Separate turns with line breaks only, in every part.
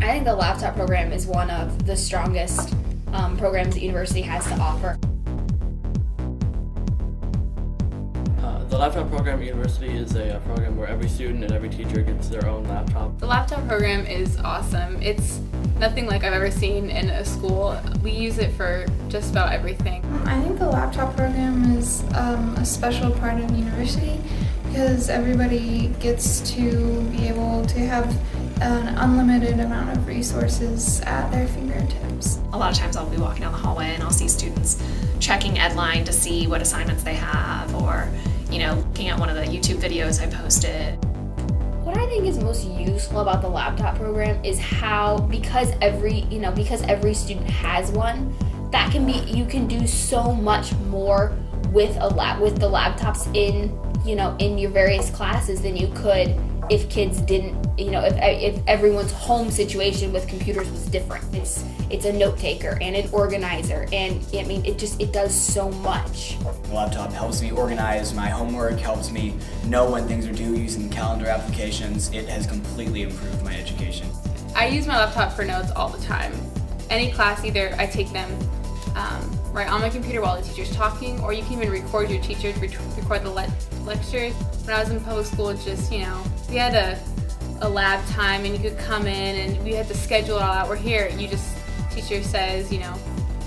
I think the laptop program is one of the strongest programs the university has to offer.
The laptop program at university is a program where every student and every teacher gets their own laptop.
The laptop program is awesome. It's nothing like I've ever seen in a school. We use it for just about everything.
I think the laptop program is a special part of university because everybody gets to be able to have an unlimited amount of resources at their fingertips.
A lot of times I'll be walking down the hallway and I'll see students checking Edline to see what assignments they have, or looking at one of the YouTube videos I posted.
What I think is most useful about the laptop program is how, because every student has one, you can do so much more with the laptops in your various classes than you could if kids didn't, if everyone's home situation with computers was different. It's a note taker and an organizer, and it does so much.
The laptop helps me organize my homework, helps me know when things are due using calendar applications. It has completely improved my education.
I use my laptop for notes all the time. Any class, either I take them right on my computer while the teacher's talking, or you can even record your teachers, record the lectures. When I was in public school, we had a lab time and you could come in and we had to schedule it all out. We're here, teacher says,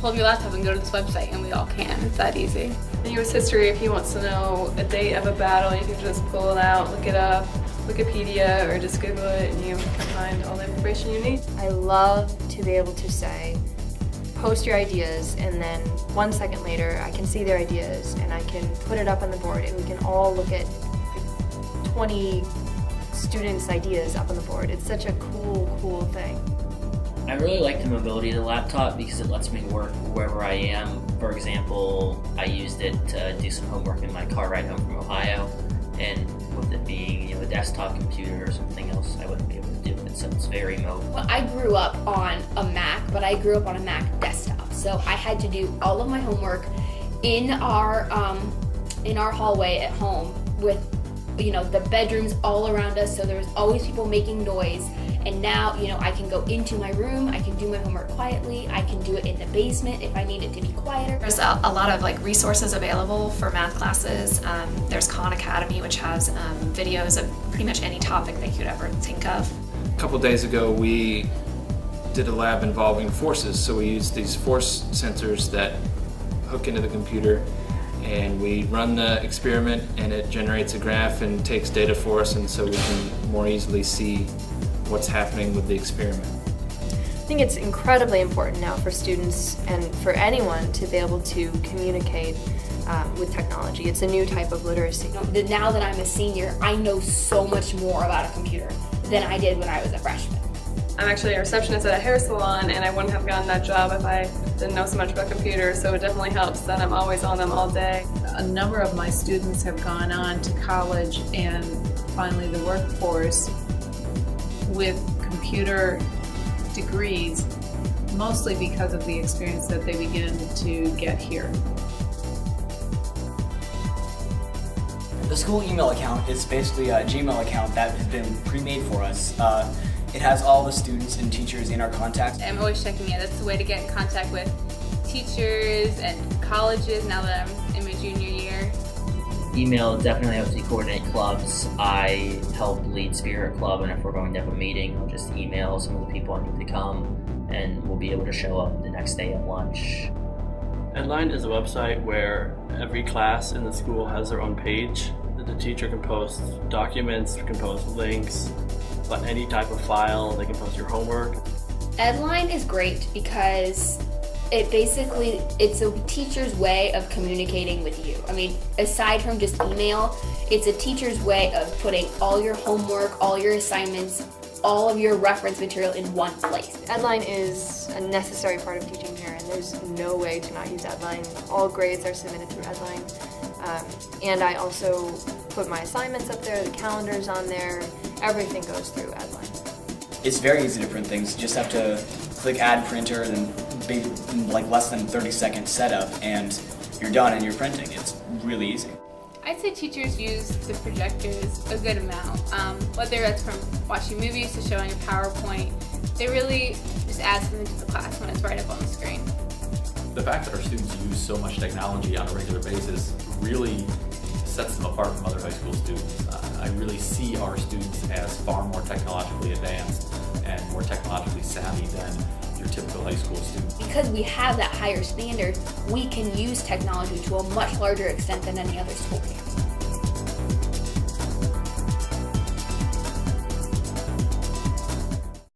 pull up your laptop and go to this website, and we all can. It's that easy.
In U.S. history, if he wants to know a date of a battle, you can just pull it out, look it up, Wikipedia, or just Google it, and you can find all the information you need.
I love to be able to say, post your ideas, and then 1 second later I can see their ideas and I can put it up on the board and we can all look at 20 students' ideas up on the board. It's such a cool thing.
I really like the mobility of the laptop because it lets me work wherever I am. For example, I used it to do some homework in my car ride home from Ohio, and with it being a desktop computer or something else, I wouldn't be able to do it, so it's very mobile.
Well, I grew up on a Mac, but I grew up on a Mac desktop, so I had to do all of my homework in our hallway at home with the bedrooms all around us, so there was always people making noise. And now, I can go into my room, I can do my homework quietly, I can do it in the basement if I need it to be quieter.
There's a lot of resources available for math classes. There's Khan Academy, which has videos of pretty much any topic that you could ever think of.
A couple days ago, we did a lab involving forces, so we used these force sensors that hook into the computer, and we run the experiment and it generates a graph and takes data for us, and so we can more easily see what's happening with the experiment.
I think it's incredibly important now for students and for anyone to be able to communicate with technology. It's a new type of literacy.
Now that I'm a senior, I know so much more about a computer than I did when I was a freshman.
I'm actually a receptionist at a hair salon, and I wouldn't have gotten that job if I didn't know so much about computers, so it definitely helps that I'm always on them all day.
A number of my students have gone on to college and finally the workforce with computer degrees, mostly because of the experience that they begin to get here.
The school email account is basically a Gmail account that has been pre-made for us. It has all the students and teachers in our contacts.
I'm always checking it. That's the way to get in contact with teachers and colleges now that I'm in my junior year.
Email definitely helps me coordinate clubs. I help lead Spirit Club, and if we're going to have a meeting, I'll just email some of the people I need to come, and we'll be able to show up the next day at lunch.
Edline is a website where every class in the school has their own page that the teacher can post documents, can post links, but any type of file. They can post your homework.
Edline is great because it's a teacher's way of communicating with you. Aside from just email, it's a teacher's way of putting all your homework, all your assignments, all of your reference material in one place.
Edline is a necessary part of teaching here, and there's no way to not use Edline. All grades are submitted through Edline. And I also put my assignments up there, the calendar's on there, everything goes through Edline.
It's very easy to print things. You just have to click add printer, and then less than 30-second setup, and you're done and you're printing. It's really easy.
I'd say teachers use the projectors a good amount, whether that's from watching movies to showing a PowerPoint. They really just add something to the class when it's right up on the screen.
The fact that our students use so much technology on a regular basis really sets them apart from other high school students. I really see our students as far more technologically advanced and more technologically savvy than your typical high school student.
Because we have that higher standard, we can use technology to a much larger extent than any other school can.